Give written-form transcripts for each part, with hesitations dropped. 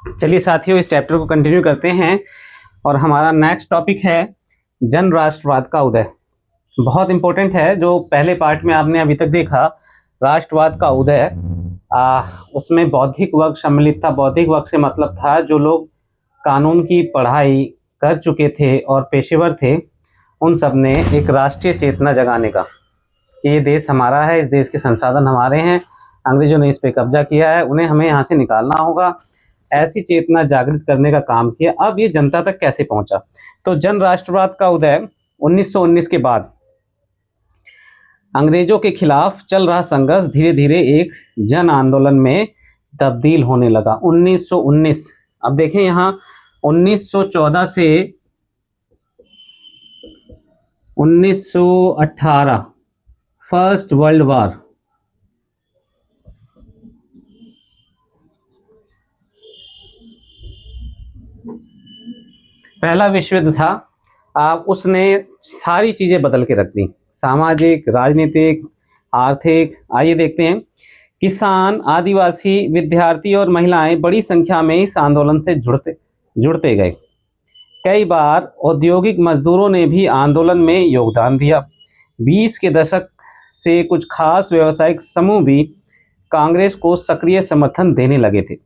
चलिए साथियों, इस चैप्टर को कंटिन्यू करते हैं और हमारा नेक्स्ट टॉपिक है जन राष्ट्रवाद का उदय। बहुत इंपॉर्टेंट है। जो पहले पार्ट में आपने अभी तक देखा राष्ट्रवाद का उदय, उसमें बौद्धिक वर्ग सम्मिलित था। बौद्धिक वर्ग से मतलब था जो लोग कानून की पढ़ाई कर चुके थे और पेशेवर थे, उन सब ने एक राष्ट्रीय चेतना जगाने का कि ये देश हमारा है, इस देश के संसाधन हमारे हैं, अंग्रेजों ने इस पे कब्जा किया है, उन्हें हमें यहाँ से निकालना होगा। ऐसी चेतना जागृत करने का काम किया। अब ये जनता तक कैसे पहुंचा? तो जन राष्ट्रवाद का उदय 1919 के बाद अंग्रेजों के खिलाफ चल रहा संघर्ष धीरे धीरे एक जन आंदोलन में तब्दील होने लगा। 1919, अब देखें यहाँ 1914 से 1918 फर्स्ट वर्ल्ड वॉर, पहला विश्व युद्ध था। उसने सारी चीजें बदल के रख दी, सामाजिक, राजनीतिक, आर्थिक। आइए देखते हैं। किसान, आदिवासी, विद्यार्थी और महिलाएं बड़ी संख्या में इस आंदोलन से जुड़ते गए। कई बार औद्योगिक मजदूरों ने भी आंदोलन में योगदान दिया। 20 के दशक से कुछ खास व्यावसायिक समूह भी कांग्रेस को सक्रिय समर्थन देने लगे थे।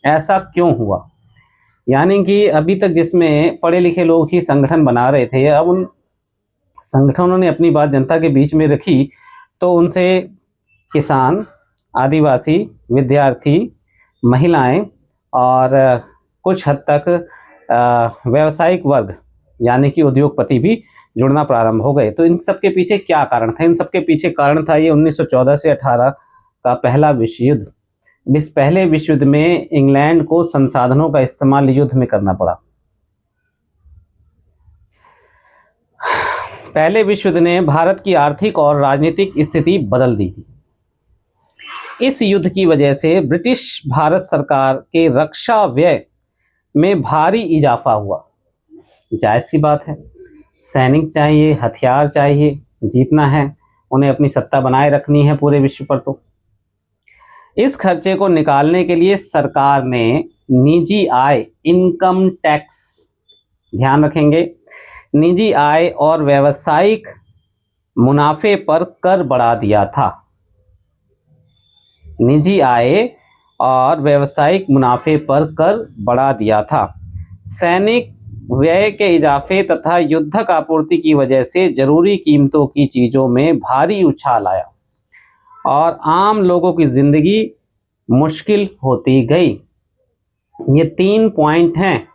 ऐसा क्यों हुआ? यानी कि अभी तक जिसमें पढ़े लिखे लोग ही संगठन बना रहे थे, अब उन संगठनों ने अपनी बात जनता के बीच में रखी, तो उनसे किसान, आदिवासी, विद्यार्थी, महिलाएं और कुछ हद तक व्यावसायिक वर्ग यानी कि उद्योगपति भी जुड़ना प्रारंभ हो गए। तो इन सब के पीछे क्या कारण था? इन सब के पीछे कारण था ये 1914 से 18 का पहला विश्व युद्ध। इस पहले विश्व युद्ध में इंग्लैंड को संसाधनों का इस्तेमाल युद्ध में करना पड़ा। पहले विश्व युद्ध ने भारत की आर्थिक और राजनीतिक स्थिति बदल दी थी। इस युद्ध की वजह से ब्रिटिश भारत सरकार के रक्षा व्यय में भारी इजाफा हुआ। जायज सी बात है, सैनिक चाहिए, हथियार चाहिए, जीतना है, उन्हें अपनी सत्ता बनाए रखनी है पूरे विश्व पर। तो इस खर्चे को निकालने के लिए सरकार ने निजी आय, इनकम टैक्स, ध्यान रखेंगे, निजी आय और व्यावसायिक मुनाफे पर कर बढ़ा दिया था। निजी आय और व्यावसायिक मुनाफे पर कर बढ़ा दिया था। सैनिक व्यय के इजाफे तथा युद्धक आपूर्ति की वजह से जरूरी कीमतों की चीजों में भारी उछाल आया और आम लोगों की जिंदगी मुश्किल होती गई। ये 3 पॉइंट हैं,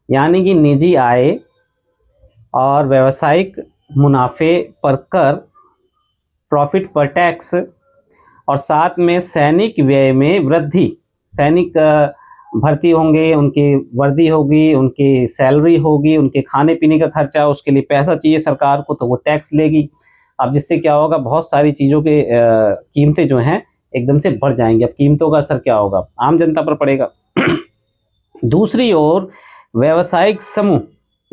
यानी कि निजी आय और व्यावसायिक मुनाफे पर कर, प्रॉफिट पर टैक्स, और साथ में सैनिक व्यय में वृद्धि। सैनिक भर्ती होंगे, उनकी वर्दी होगी, उनकी सैलरी होगी, उनके खाने पीने का खर्चा, उसके लिए पैसा चाहिए सरकार को, तो वो टैक्स लेगी। अब जिससे क्या होगा, बहुत सारी चीज़ों के कीमतें जो हैं एकदम से बढ़ जाएंगी। अब कीमतों का असर क्या होगा? आम जनता पर पड़ेगा। दूसरी ओर व्यावसायिक समूह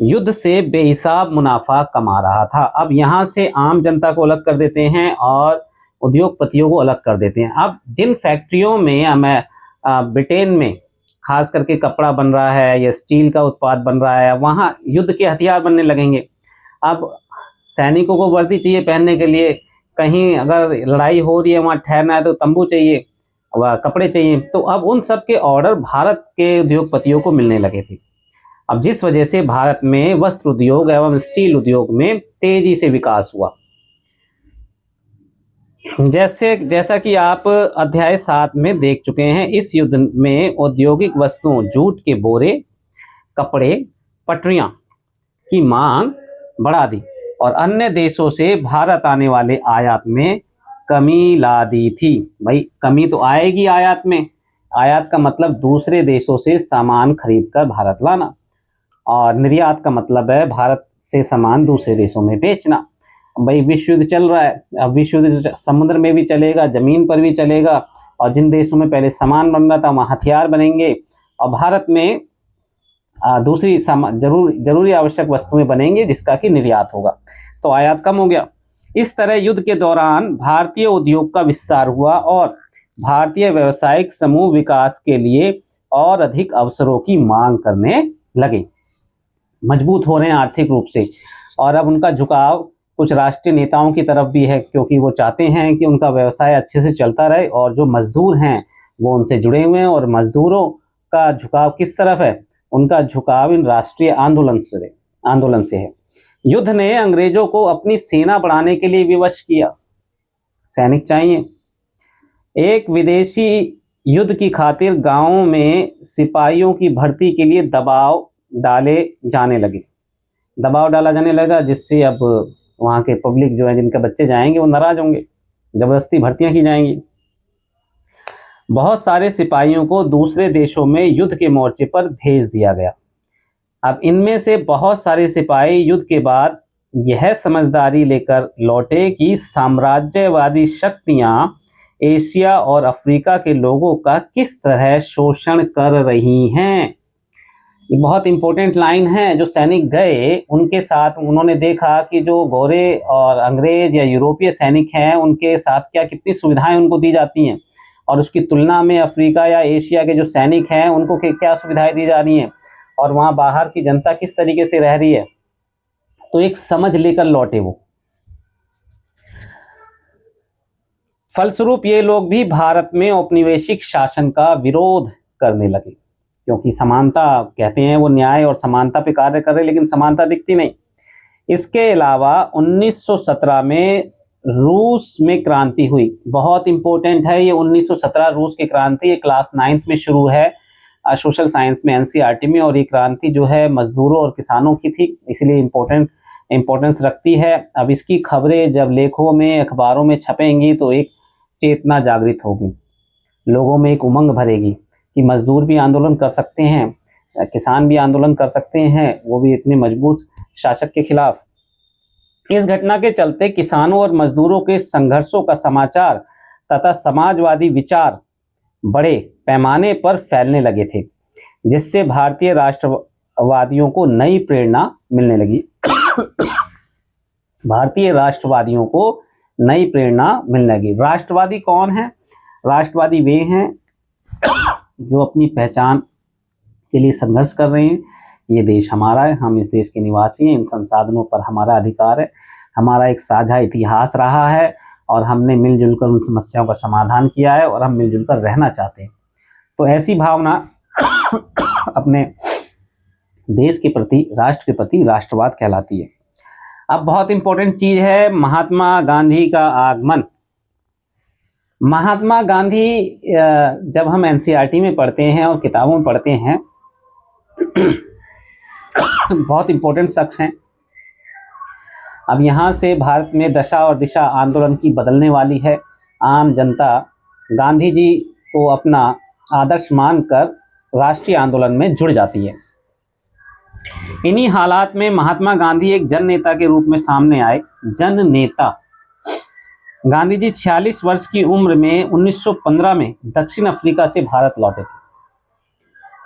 युद्ध से बेहिसाब मुनाफा कमा रहा था। अब यहाँ से आम जनता को अलग कर देते हैं और उद्योगपतियों को अलग कर देते हैं। अब जिन फैक्ट्रियों में ब्रिटेन में खास करके कपड़ा बन रहा है या स्टील का उत्पाद बन रहा है, वहाँ युद्ध के हथियार बनने लगेंगे। अब सैनिकों को वर्दी चाहिए पहनने के लिए, कहीं अगर लड़ाई हो रही है वहाँ ठहरना है तो तंबू चाहिए, वह कपड़े चाहिए। तो अब उन सब के ऑर्डर भारत के उद्योगपतियों को मिलने लगे थे। अब जिस वजह से भारत में वस्त्र उद्योग एवं स्टील उद्योग में तेजी से विकास हुआ। जैसा कि आप अध्याय 7 में देख चुके हैं, इस युद्ध में औद्योगिक वस्तुओं, जूट के बोरे, कपड़े, पटरियां की मांग बढ़ा दी और अन्य देशों से भारत आने वाले आयात में कमी ला दी थी। भाई कमी तो आएगी आयात में। आयात का मतलब दूसरे देशों से सामान खरीद कर भारत लाना, और निर्यात का मतलब है भारत से सामान दूसरे देशों में बेचना। भाई विश्व युद्ध चल रहा है, अब विश्व युद्ध समुद्र में भी चलेगा, जमीन पर भी चलेगा, और जिन देशों में पहले सामान बन रहा था वहाँ हथियार बनेंगे, और भारत में दूसरी जरूरी आवश्यक वस्तुएं बनेंगी जिसका कि निर्यात होगा, तो आयात कम हो गया। इस तरह युद्ध के दौरान भारतीय उद्योग का विस्तार हुआ और भारतीय व्यावसायिक समूह विकास के लिए और अधिक अवसरों की मांग करने लगे, मजबूत हो रहे हैं आर्थिक रूप से। और अब उनका झुकाव कुछ राष्ट्रीय नेताओं की तरफ भी है, क्योंकि वो चाहते हैं कि उनका व्यवसाय अच्छे से चलता रहे और जो मजदूर हैं वो उनसे जुड़े हुए हैं। और मजदूरों का झुकाव किस तरफ है? उनका झुकाव इन राष्ट्रीय आंदोलन से है। युद्ध ने अंग्रेजों को अपनी सेना बढ़ाने के लिए विवश किया, सैनिक चाहिए। एक विदेशी युद्ध की खातिर गांवों में सिपाहियों की भर्ती के लिए दबाव डाला जाने लगा, जिससे अब वहाँ के पब्लिक जो है, जिनके बच्चे जाएंगे वो नाराज होंगे, जबरदस्ती भर्तियां की जाएंगी। बहुत सारे सिपाहियों को दूसरे देशों में युद्ध के मोर्चे पर भेज दिया गया। अब इनमें से बहुत सारे सिपाही युद्ध के बाद यह समझदारी लेकर लौटे कि साम्राज्यवादी शक्तियां एशिया और अफ्रीका के लोगों का किस तरह शोषण कर रही हैं। ये बहुत इंपॉर्टेंट लाइन है। जो सैनिक गए उनके साथ उन्होंने देखा कि जो गोरे और अंग्रेज या यूरोपीय सैनिक हैं उनके साथ क्या कितनी सुविधाएं उनको दी जाती हैं, और उसकी तुलना में अफ्रीका या एशिया के जो सैनिक हैं उनको क्या सुविधाएं दी जा रही हैं, और वहाँ बाहर की जनता किस तरीके से रह रही है। तो एक समझ लेकर लौटे वो। फलस्वरूप ये लोग भी भारत में औपनिवेशिक शासन का विरोध करने लगे, क्योंकि समानता कहते हैं वो न्याय और समानता पे कार्य कर रहे, लेकिन समानता दिखती नहीं। इसके अलावा 1917 में रूस में क्रांति हुई। बहुत इंपॉर्टेंट है ये 1917 रूस की क्रांति। ये क्लास 9th में शुरू है सोशल साइंस में, एनसीईआरटी में। और ये क्रांति जो है मजदूरों और किसानों की थी, इसलिए इंपॉर्टेंस रखती है। अब इसकी खबरें जब लेखों में अखबारों में छपेंगी तो एक चेतना जागृत होगी, लोगों में एक उमंग भरेगी कि मजदूर भी आंदोलन कर सकते हैं, किसान भी आंदोलन कर सकते हैं, वो भी इतने मजबूत शासक के खिलाफ। इस घटना के चलते किसानों और मजदूरों के संघर्षों का समाचार तथा समाजवादी विचार बड़े पैमाने पर फैलने लगे थे, जिससे भारतीय राष्ट्रवादियों को नई प्रेरणा मिलने लगी। भारतीय राष्ट्रवादियों को नई प्रेरणा मिलने लगी। राष्ट्रवादी कौन है? राष्ट्रवादी वे हैं जो अपनी पहचान के लिए संघर्ष कर रहे हैं। ये देश हमारा है, हम इस देश के निवासी हैं, इन संसाधनों पर हमारा अधिकार है, हमारा एक साझा इतिहास रहा है और हमने मिलजुल कर उन समस्याओं का समाधान किया है और हम मिलजुल कर रहना चाहते हैं। तो ऐसी भावना अपने देश के प्रति, राष्ट्र के प्रति राष्ट्रवाद कहलाती है। अब बहुत इंपॉर्टेंट चीज है महात्मा गांधी का आगमन। महात्मा गांधी जब हम एनसीईआरटी में पढ़ते हैं और किताबों में पढ़ते हैं बहुत इंपॉर्टेंट शख्स हैं। अब यहाँ से भारत में दशा और दिशा आंदोलन की बदलने वाली है। आम जनता गांधी जी को अपना आदर्श मानकर राष्ट्रीय आंदोलन में जुड़ जाती है। इन्हीं हालात में महात्मा गांधी एक जन नेता के रूप में सामने आए। जन नेता गांधी जी 46 वर्ष की उम्र में 1915 में दक्षिण अफ्रीका से भारत लौटे थे।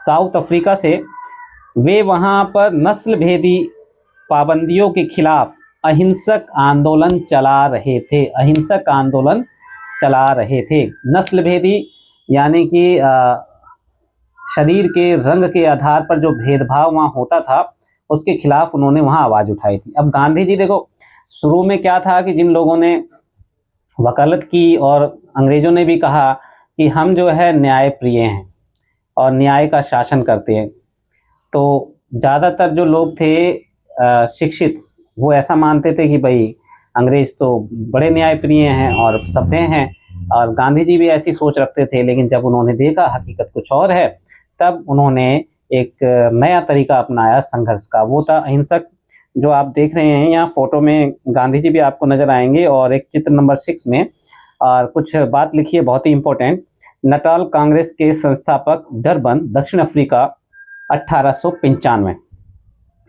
साउथ अफ्रीका से वे वहां पर नस्ल भेदी पाबंदियों के खिलाफ अहिंसक आंदोलन चला रहे थे। नस्ल भेदी यानी कि शरीर के रंग के आधार पर जो भेदभाव वहाँ होता था उसके खिलाफ उन्होंने वहाँ आवाज़ उठाई थी। अब गांधी जी देखो, शुरू में क्या था कि जिन लोगों ने वकालत की और अंग्रेजों ने भी कहा कि हम जो है न्याय प्रिय हैं और न्याय का शासन करते हैं, तो ज़्यादातर जो लोग थे शिक्षित, वो ऐसा मानते थे कि भाई अंग्रेज तो बड़े न्याय प्रिय हैं और सभ्य हैं, और गांधी जी भी ऐसी सोच रखते थे। लेकिन जब उन्होंने देखा हकीकत कुछ और है, तब उन्होंने एक नया तरीका अपनाया संघर्ष का। वो था अहिंसक। जो आप देख रहे हैं यहाँ फोटो में गांधी जी भी आपको नजर आएंगे, और एक चित्र नंबर 6 में और कुछ बात लिखी है बहुत ही इंपॉर्टेंट। नटाल कांग्रेस के संस्थापक, डरबन, दक्षिण अफ्रीका,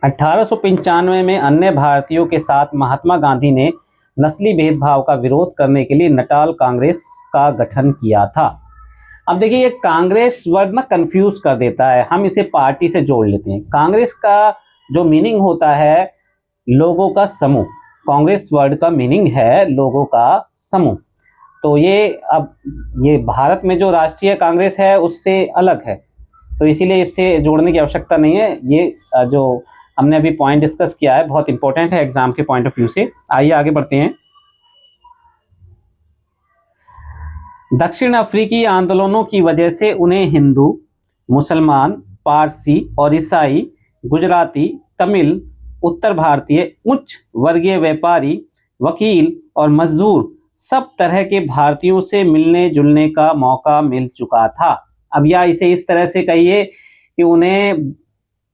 1895 में अन्य भारतीयों के साथ महात्मा गांधी ने नस्ली भेदभाव का विरोध करने के लिए नटाल कांग्रेस का गठन किया था। अब देखिए, ये कांग्रेस वर्ड ना कंफ्यूज कर देता है, हम इसे पार्टी से जोड़ लेते हैं। कांग्रेस का जो मीनिंग होता है लोगों का समूह, कांग्रेस वर्ड का मीनिंग है लोगों का समूह। तो ये अब ये भारत में जो राष्ट्रीय कांग्रेस है उससे अलग है। तो इसीलिए इससे जोड़ने की आवश्यकता नहीं है। ये जो हमने अभी पॉइंट डिस्कस किया है बहुत इंपॉर्टेंट है एग्जाम के पॉइंट ऑफ व्यू से। आइए आगे बढ़ते हैं। दक्षिण अफ्रीकी आंदोलनों की वजह से उन्हें हिंदू, मुसलमान, पारसी और ईसाई, गुजराती, तमिल, उत्तर भारतीय, उच्च वर्गीय व्यापारी, वकील और मजदूर सब तरह के भारतीयों से मिलने जुलने का मौका मिल चुका था। अब या इसे इस तरह से कहिए कि उन्हें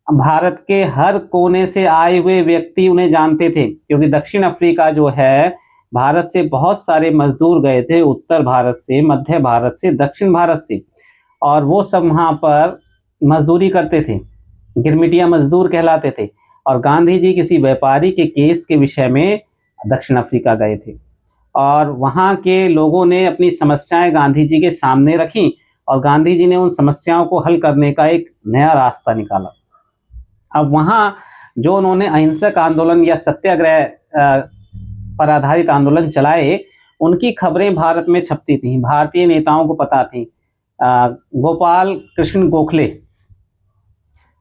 भारत के हर कोने से आए हुए व्यक्ति उन्हें जानते थे, क्योंकि दक्षिण अफ्रीका जो है भारत से बहुत सारे मजदूर गए थे, उत्तर भारत से, मध्य भारत से, दक्षिण भारत से, और वो सब वहाँ पर मजदूरी करते थे, गिरमिटिया मजदूर कहलाते थे। और गांधी जी किसी व्यापारी के केस के विषय में दक्षिण अफ्रीका गए थे और वहाँ के लोगों ने अपनी समस्याएं गांधी जी के सामने रखी और गांधी जी ने उन समस्याओं को हल करने का एक नया रास्ता निकाला। अब वहाँ जो उन्होंने अहिंसक आंदोलन या सत्याग्रह पर आधारित आंदोलन चलाए, उनकी खबरें भारत में छपती थीं, भारतीय नेताओं को पता थी। गोपाल कृष्ण गोखले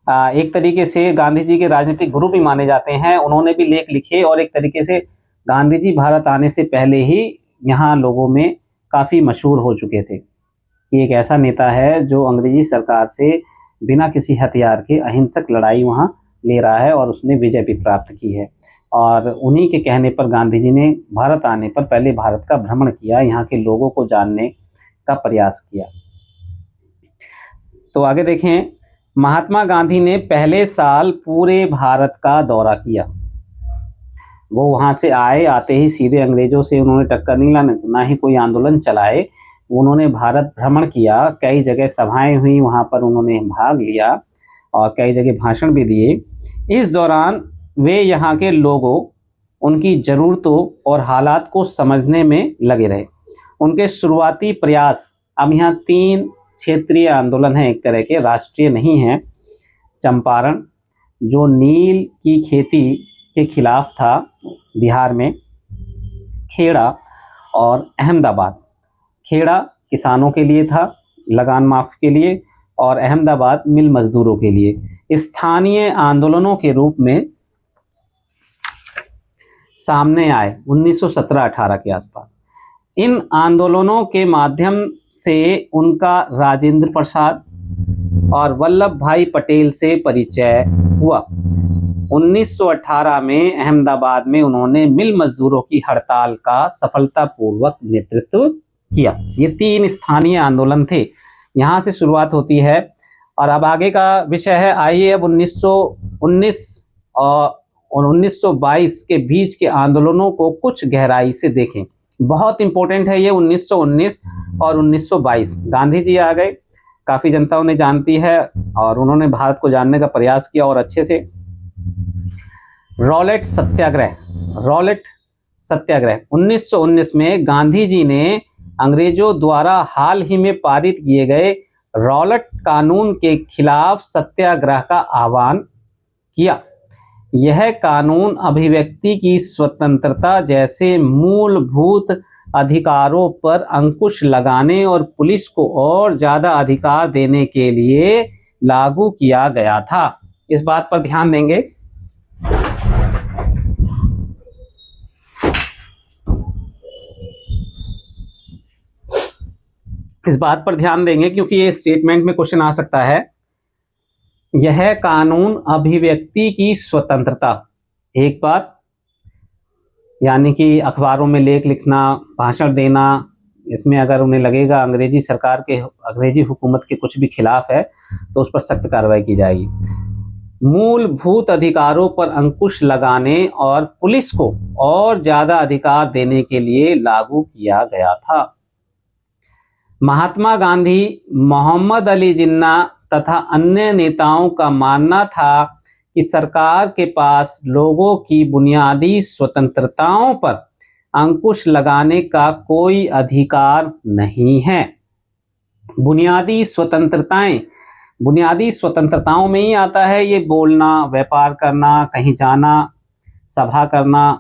एक तरीके से गांधी जी के राजनीतिक गुरु भी माने जाते हैं, उन्होंने भी लेख लिखे और एक तरीके से गांधी जी भारत आने से पहले ही यहाँ लोगों में काफ़ी मशहूर हो चुके थे कि एक ऐसा नेता है जो अंग्रेजी सरकार से बिना किसी हथियार के अहिंसक लड़ाई वहाँ ले रहा है और उसने विजय भी प्राप्त की है। और उन्हीं के कहने पर गांधी जी ने भारत आने पर पहले भारत का भ्रमण किया, यहाँ के लोगों को जानने का प्रयास किया। तो आगे देखें, महात्मा गांधी ने पहले साल पूरे भारत का दौरा किया। वो वहाँ से आए, आते ही सीधे अंग्रेजों से उन्होंने टक्कर नहीं लाने, ना ही कोई आंदोलन चलाए। उन्होंने भारत भ्रमण किया, कई जगह सभाएं हुई, वहाँ पर उन्होंने भाग लिया और कई जगह भाषण भी दिए। इस दौरान वे यहाँ के लोगों, उनकी ज़रूरतों और हालात को समझने में लगे रहे। उनके शुरुआती प्रयास, अब यहाँ 3 क्षेत्रीय आंदोलन हैं, एक तरह के राष्ट्रीय नहीं हैं। चंपारण जो नील की खेती के खिलाफ था बिहार में, खेड़ा और अहमदाबाद। खेड़ा किसानों के लिए था, लगान माफ के लिए, और अहमदाबाद मिल मजदूरों के लिए। स्थानीय आंदोलनों के रूप में सामने आए 1917-18 के आसपास। इन आंदोलनों के माध्यम से उनका राजेंद्र प्रसाद और वल्लभ भाई पटेल से परिचय हुआ। 1918 में अहमदाबाद में उन्होंने मिल मजदूरों की हड़ताल का सफलतापूर्वक नेतृत्व किया। ये 3 स्थानीय आंदोलन थे, यहाँ से शुरुआत होती है। और अब आगे का विषय है, आइए अब 1919 और 1922 के बीच के आंदोलनों को कुछ गहराई से देखें। बहुत इंपॉर्टेंट है ये 1919 और 1922। गांधी जी आ गए, काफ़ी जनता उन्हें जानती है और उन्होंने भारत को जानने का प्रयास किया और अच्छे से। रॉलेट सत्याग्रह, रॉलेट सत्याग्रह 1919 में गांधी जी ने अंग्रेजों द्वारा हाल ही में पारित किए गए रॉलेट कानून के खिलाफ सत्याग्रह का आह्वान किया। यह कानून अभिव्यक्ति की स्वतंत्रता जैसे मूलभूत अधिकारों पर अंकुश लगाने और पुलिस को और ज़्यादा अधिकार देने के लिए लागू किया गया था। इस बात पर ध्यान देंगे। इस बात पर ध्यान देंगे क्योंकि ये स्टेटमेंट में क्वेश्चन आ सकता है। यह कानून अभिव्यक्ति की स्वतंत्रता, एक बात, यानी कि अखबारों में लेख लिखना, भाषण देना, इसमें अगर उन्हें लगेगा अंग्रेजी सरकार के, अंग्रेजी हुकूमत के कुछ भी खिलाफ है तो उस पर सख्त कार्रवाई की जाएगी। मूलभूत अधिकारों पर अंकुश लगाने और पुलिस को और ज़्यादा अधिकार देने के लिए लागू किया गया था। महात्मा गांधी, मोहम्मद अली जिन्ना तथा अन्य नेताओं का मानना था कि सरकार के पास लोगों की बुनियादी स्वतंत्रताओं पर अंकुश लगाने का कोई अधिकार नहीं है। बुनियादी स्वतंत्रताएं, बुनियादी स्वतंत्रताओं में ही आता है ये बोलना, व्यापार करना, कहीं जाना, सभा करना,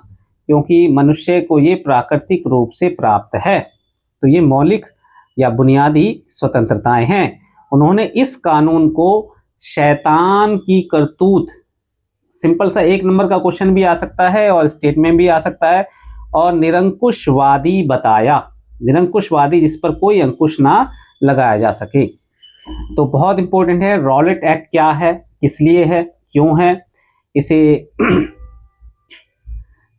क्योंकि मनुष्य को ये प्राकृतिक रूप से प्राप्त है। तो ये मौलिक या बुनियादी स्वतंत्रताएं हैं उन्होंने इस कानून को शैतान की करतूत, सिंपल सा 1 नंबर का क्वेश्चन भी आ सकता है और स्टेट में भी आ सकता है, और निरंकुशवादी बताया। निरंकुशवादी, जिस पर कोई अंकुश ना लगाया जा सके। तो बहुत इंपॉर्टेंट है। रॉलेट एक्ट क्या है, किस लिए है, क्यों है, इसे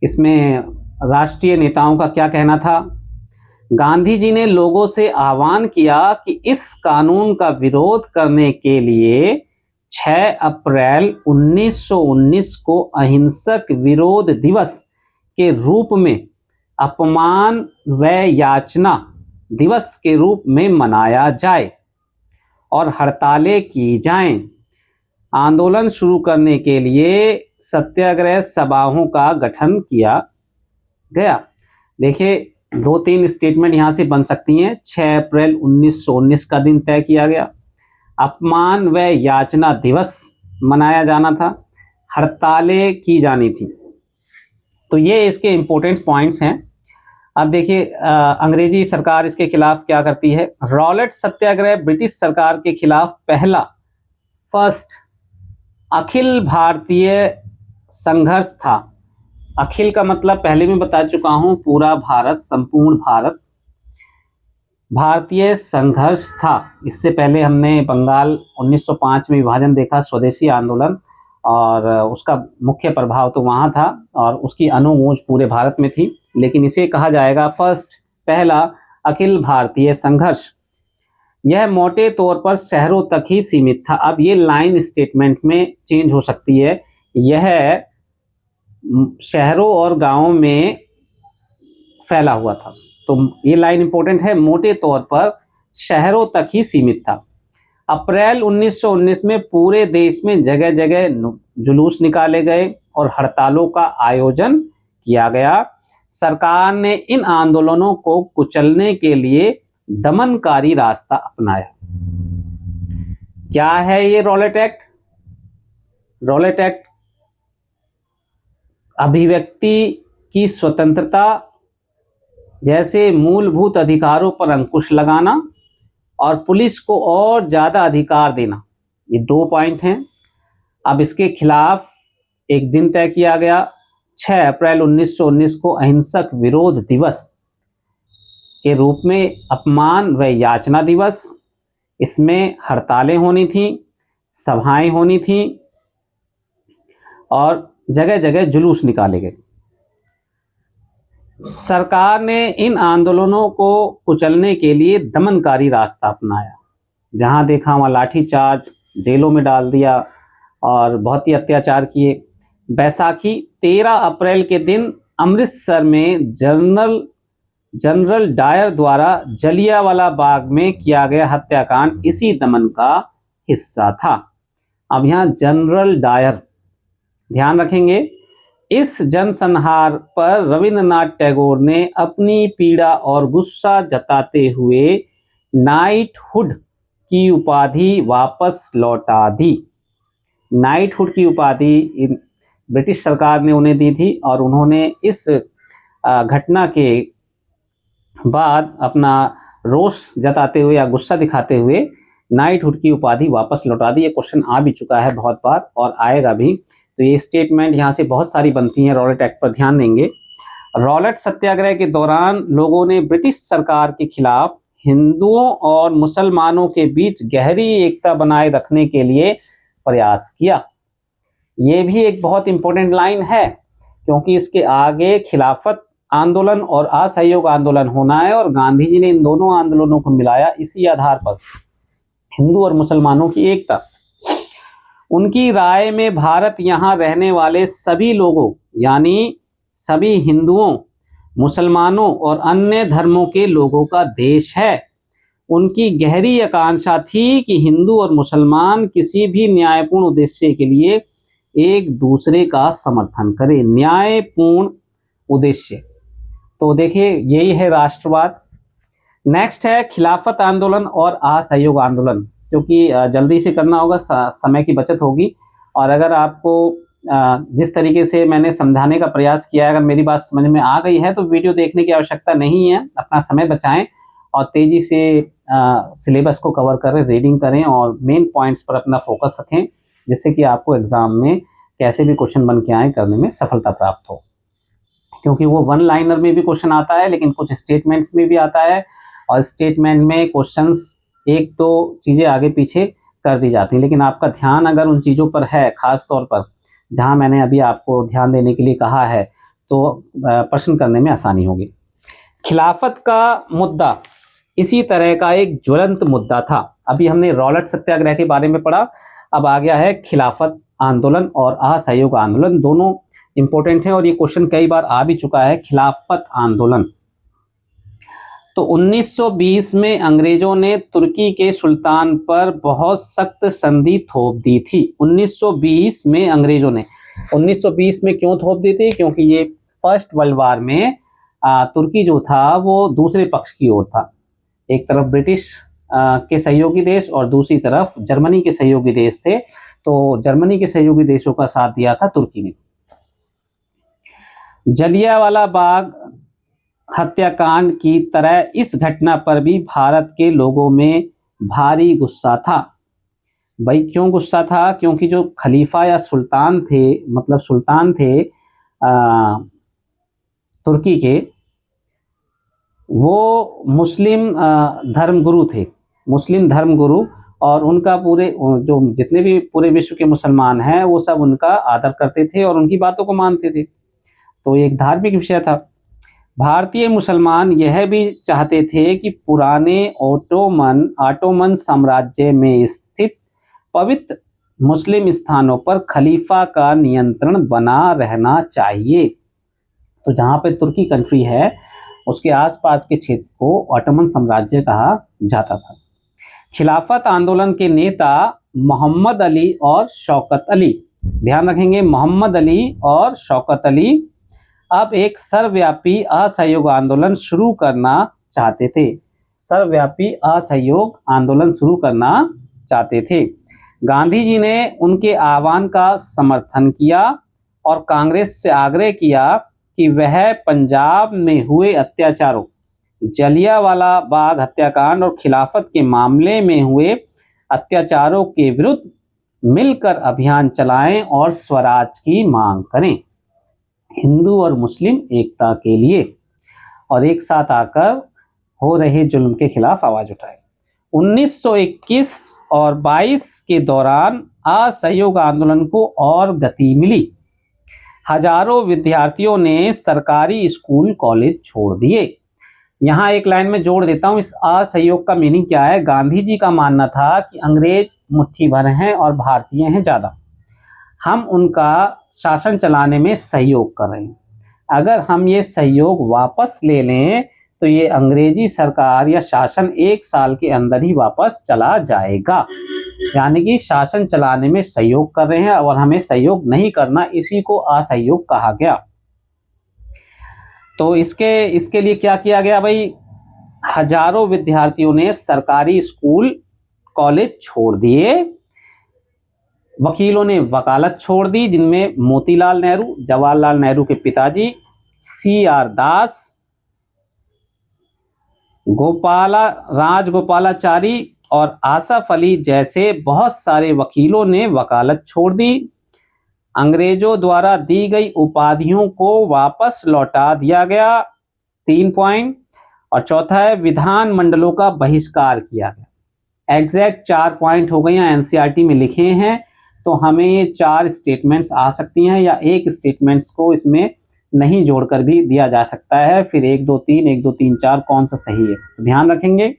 इसमें राष्ट्रीय नेताओं का क्या कहना था। गांधी जी ने लोगों से आह्वान किया कि इस कानून का विरोध करने के लिए 6 अप्रैल 1919 को अहिंसक विरोध दिवस के रूप में, अपमान व याचना दिवस के रूप में मनाया जाए और हड़तालें की जाएं। आंदोलन शुरू करने के लिए सत्याग्रह सभाओं का गठन किया गया। देखिए 2-3 स्टेटमेंट यहां से बन सकती हैं। 6 अप्रैल 1919 का दिन तय किया गया, अपमान व याचना दिवस मनाया जाना था, हड़तालें की जानी थी। तो ये इसके इंपॉर्टेंट पॉइंट्स हैं। अब देखिए अंग्रेजी सरकार इसके खिलाफ क्या करती है। रॉलेट सत्याग्रह ब्रिटिश सरकार के खिलाफ पहला, फर्स्ट अखिल भारतीय संघर्ष था। अखिल का मतलब पहले भी बता चुका हूं, पूरा भारत, संपूर्ण भारत। भारतीय संघर्ष था, इससे पहले हमने बंगाल 1905 में विभाजन देखा, स्वदेशी आंदोलन, और उसका मुख्य प्रभाव तो वहाँ था और उसकी अनुगूंज पूरे भारत में थी। लेकिन इसे कहा जाएगा फर्स्ट, पहला अखिल भारतीय संघर्ष। यह मोटे तौर पर शहरों तक ही सीमित था। अब ये लाइन स्टेटमेंट में चेंज हो सकती है। यह शहरों और गांवों में फैला हुआ था, तो ये लाइन इंपॉर्टेंट है। मोटे तौर पर शहरों तक ही सीमित था। अप्रैल 1919 में पूरे देश में जगह जगह जुलूस निकाले गए और हड़तालों का आयोजन किया गया। सरकार ने इन आंदोलनों को कुचलने के लिए दमनकारी रास्ता अपनाया। क्या है ये रॉलेट एक्ट? रॉलेट एक्ट अभिव्यक्ति की स्वतंत्रता जैसे मूलभूत अधिकारों पर अंकुश लगाना और पुलिस को और ज्यादा अधिकार देना, ये 2 पॉइंट हैं। अब इसके खिलाफ एक दिन तय किया गया, 6 अप्रैल 1919 को अहिंसक विरोध दिवस के रूप में, अपमान व याचना दिवस। इसमें हड़तालें होनी थी, सभाएं होनी थी और जगह जगह जुलूस निकाले गए। सरकार ने इन आंदोलनों को कुचलने के लिए दमनकारी रास्ता अपनाया। जहां देखा वहां लाठीचार्ज, जेलों में डाल दिया और बहुत ही अत्याचार किए। बैसाखी 13 अप्रैल के दिन अमृतसर में जनरल डायर द्वारा जलियांवाला बाग में किया गया हत्याकांड इसी दमन का हिस्सा था। अब यहाँ जनरल डायर ध्यान रखेंगे। इस जनसंहार पर रविंद्रनाथ टैगोर ने अपनी पीड़ा और गुस्सा जताते हुए नाइटहुड की उपाधि वापस लौटा दी। नाइटहुड की उपाधि ब्रिटिश सरकार ने उन्हें दी थी और उन्होंने इस घटना के बाद अपना रोष जताते हुए या गुस्सा दिखाते हुए नाइटहुड की उपाधि वापस लौटा दी। ये क्वेश्चन आ भी चुका है बहुत बार और आएगा भी। तो ये स्टेटमेंट यहाँ से बहुत सारी बनती हैं। रॉलेट एक्ट पर ध्यान देंगे। रॉलेट सत्याग्रह के दौरान लोगों ने ब्रिटिश सरकार के खिलाफ हिंदुओं और मुसलमानों के बीच गहरी एकता बनाए रखने के लिए प्रयास किया। ये भी एक बहुत इंपॉर्टेंट लाइन है क्योंकि इसके आगे खिलाफत आंदोलन और असहयोग आंदोलन होना है और गांधी जी ने इन दोनों आंदोलनों को मिलाया इसी आधार पर, हिंदू और मुसलमानों की एकता। उनकी राय में भारत यहाँ रहने वाले सभी लोगों यानी सभी हिंदुओं, मुसलमानों और अन्य धर्मों के लोगों का देश है। उनकी गहरी आकांक्षा थी कि हिंदू और मुसलमान किसी भी न्यायपूर्ण उद्देश्य के लिए एक दूसरे का समर्थन करें। न्यायपूर्ण उद्देश्य, तो देखिए यही है राष्ट्रवाद। नेक्स्ट है खिलाफत आंदोलन और असहयोग आंदोलन, क्योंकि जल्दी से करना होगा, समय की बचत होगी। और अगर आपको जिस तरीके से मैंने समझाने का प्रयास किया है, अगर मेरी बात समझ में आ गई है तो वीडियो देखने की आवश्यकता नहीं है, अपना समय बचाएं और तेज़ी से सिलेबस को कवर करें, रीडिंग करें और मेन पॉइंट्स पर अपना फोकस रखें, जिससे कि आपको एग्ज़ाम में कैसे भी क्वेश्चन बन के आए करने में सफलता प्राप्त हो। क्योंकि वो वन लाइनर में भी क्वेश्चन आता है, लेकिन कुछ स्टेटमेंट्स में भी आता है, और स्टेटमेंट में क्वेश्चंस एक दो चीज़ें आगे पीछे कर दी जाती हैं, लेकिन आपका ध्यान अगर उन चीज़ों पर है, ख़ास तौर पर जहां मैंने अभी आपको ध्यान देने के लिए कहा है, तो प्रश्न करने में आसानी होगी। खिलाफत का मुद्दा इसी तरह का एक ज्वलंत मुद्दा था। अभी हमने रॉलेट सत्याग्रह के बारे में पढ़ा, अब आ गया है खिलाफत आंदोलन और असहयोग आंदोलन। दोनों इंपॉर्टेंट हैं और ये क्वेश्चन कई बार आ भी चुका है। खिलाफत आंदोलन तो 1920 में अंग्रेजों ने तुर्की के सुल्तान पर बहुत सख्त संधि थोप दी थी। 1920 में अंग्रेजों ने 1920 में क्यों थोप दी थी? क्योंकि ये फर्स्ट वर्ल्ड वार में तुर्की जो था वो दूसरे पक्ष की ओर था। एक तरफ ब्रिटिश के सहयोगी देश और दूसरी तरफ जर्मनी के सहयोगी देश थे। तो जर्मनी के सहयोगी देशों का साथ दिया था तुर्की ने। जलियांवाला बाग हत्याकांड की तरह इस घटना पर भी भारत के लोगों में भारी गुस्सा था। भाई क्यों गुस्सा था? क्योंकि जो खलीफा या सुल्तान थे, मतलब सुल्तान थे तुर्की के, वो मुस्लिम धर्मगुरु थे, मुस्लिम धर्मगुरु, और उनका पूरे जो जितने भी पूरे विश्व के मुसलमान हैं वो सब उनका आदर करते थे और उनकी बातों को मानते थे। तो एक धार्मिक विषय था। भारतीय मुसलमान यह भी चाहते थे कि पुराने ऑटोमन साम्राज्य में स्थित पवित्र मुस्लिम स्थानों पर खलीफा का नियंत्रण बना रहना चाहिए। तो जहाँ पे तुर्की कंट्री है उसके आसपास के क्षेत्र को ऑटोमन साम्राज्य कहा जाता था। खिलाफत आंदोलन के नेता मोहम्मद अली और शौकत अली, ध्यान रखेंगे, मोहम्मद अली और शौकत अली अब एक सर्वव्यापी असहयोग आंदोलन शुरू करना चाहते थे। सर्वव्यापी असहयोग आंदोलन शुरू करना चाहते थे। गांधी जी ने उनके आह्वान का समर्थन किया और कांग्रेस से आग्रह किया कि वह पंजाब में हुए अत्याचारों, जलियांवाला बाग हत्याकांड और खिलाफत के मामले में हुए अत्याचारों के विरुद्ध मिलकर अभियान चलाएं और स्वराज की मांग करें, हिंदू और मुस्लिम एकता के लिए, और एक साथ आकर हो रहे जुल्म के खिलाफ आवाज उठाए। 1921 और 22 के दौरान असहयोग आंदोलन को और गति मिली। हजारों विद्यार्थियों ने सरकारी स्कूल कॉलेज छोड़ दिए। यहाँ एक लाइन में जोड़ देता हूँ, इस असहयोग का मीनिंग क्या है। गांधी जी का मानना था कि अंग्रेज मुट्ठी भर हैं और भारतीय हैं ज़्यादा, हम उनका शासन चलाने में सहयोग कर रहे हैं। अगर हम ये सहयोग वापस ले लें तो ये अंग्रेजी सरकार या शासन 1 साल के अंदर ही वापस चला जाएगा। यानी कि शासन चलाने में सहयोग कर रहे हैं और हमें सहयोग नहीं करना, इसी को असहयोग कहा गया। तो इसके लिए क्या किया गया भाई? हजारों विद्यार्थियों ने सरकारी स्कूल कॉलेज छोड़ दिए। वकीलों ने वकालत छोड़ दी, जिनमें मोतीलाल नेहरू, जवाहरलाल नेहरू के पिताजी, CR दास, राजगोपालाचारी और आसफ अली जैसे बहुत सारे वकीलों ने वकालत छोड़ दी। अंग्रेजों द्वारा दी गई उपाधियों को वापस लौटा दिया गया, 3 पॉइंट। और चौथा है विधान मंडलों का बहिष्कार किया गया। एग्जैक्ट 4 पॉइंट हो गए हैं, NCERT में लिखे हैं, तो हमें ये 4 स्टेटमेंट्स आ सकती हैं या एक स्टेटमेंट्स को इसमें नहीं जोड़कर भी दिया जा सकता है। फिर 1 2 3 1 2 3 4 कौन सा सही है, तो ध्यान रखेंगे।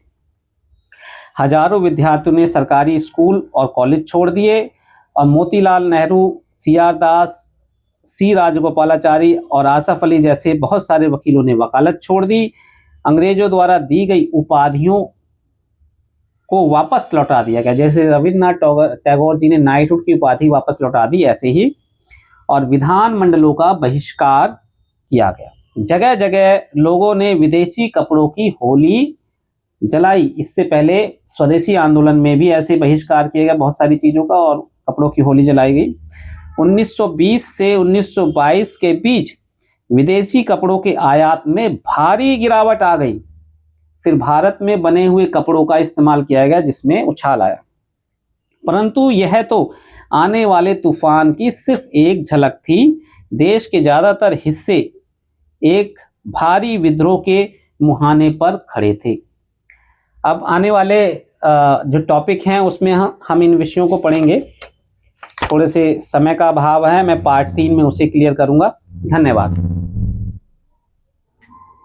हजारों विद्यार्थियों ने सरकारी स्कूल और कॉलेज छोड़ दिए और मोतीलाल नेहरू, CR दास, C राजगोपालाचारी और आसफ अली जैसे बहुत सारे वकीलों ने वकालत छोड़ दी। अंग्रेजों द्वारा दी गई उपाधियों को वापस लौटा दिया गया, जैसे रविन्द्रनाथ टैगोर जी ने नाइटहुड की उपाधि वापस लौटा दी, ऐसे ही। और विधान मंडलों का बहिष्कार किया गया। जगह जगह लोगों ने विदेशी कपड़ों की होली जलाई। इससे पहले स्वदेशी आंदोलन में भी ऐसे बहिष्कार किया गया बहुत सारी चीजों का और कपड़ों की होली जलाई गई। 1920 से 1922 के बीच विदेशी कपड़ों के आयात में भारी गिरावट आ गई। फिर भारत में बने हुए कपड़ों का इस्तेमाल किया गया जिसमें उछाल आया। परंतु यह तो आने वाले तूफान की सिर्फ एक झलक थी। देश के ज्यादातर हिस्से एक भारी विद्रोह के मुहाने पर खड़े थे। अब आने वाले जो टॉपिक हैं उसमें हम इन विषयों को पढ़ेंगे। थोड़े से समय का अभाव है, मैं पार्ट 3 में उसे क्लियर करूंगा। धन्यवाद।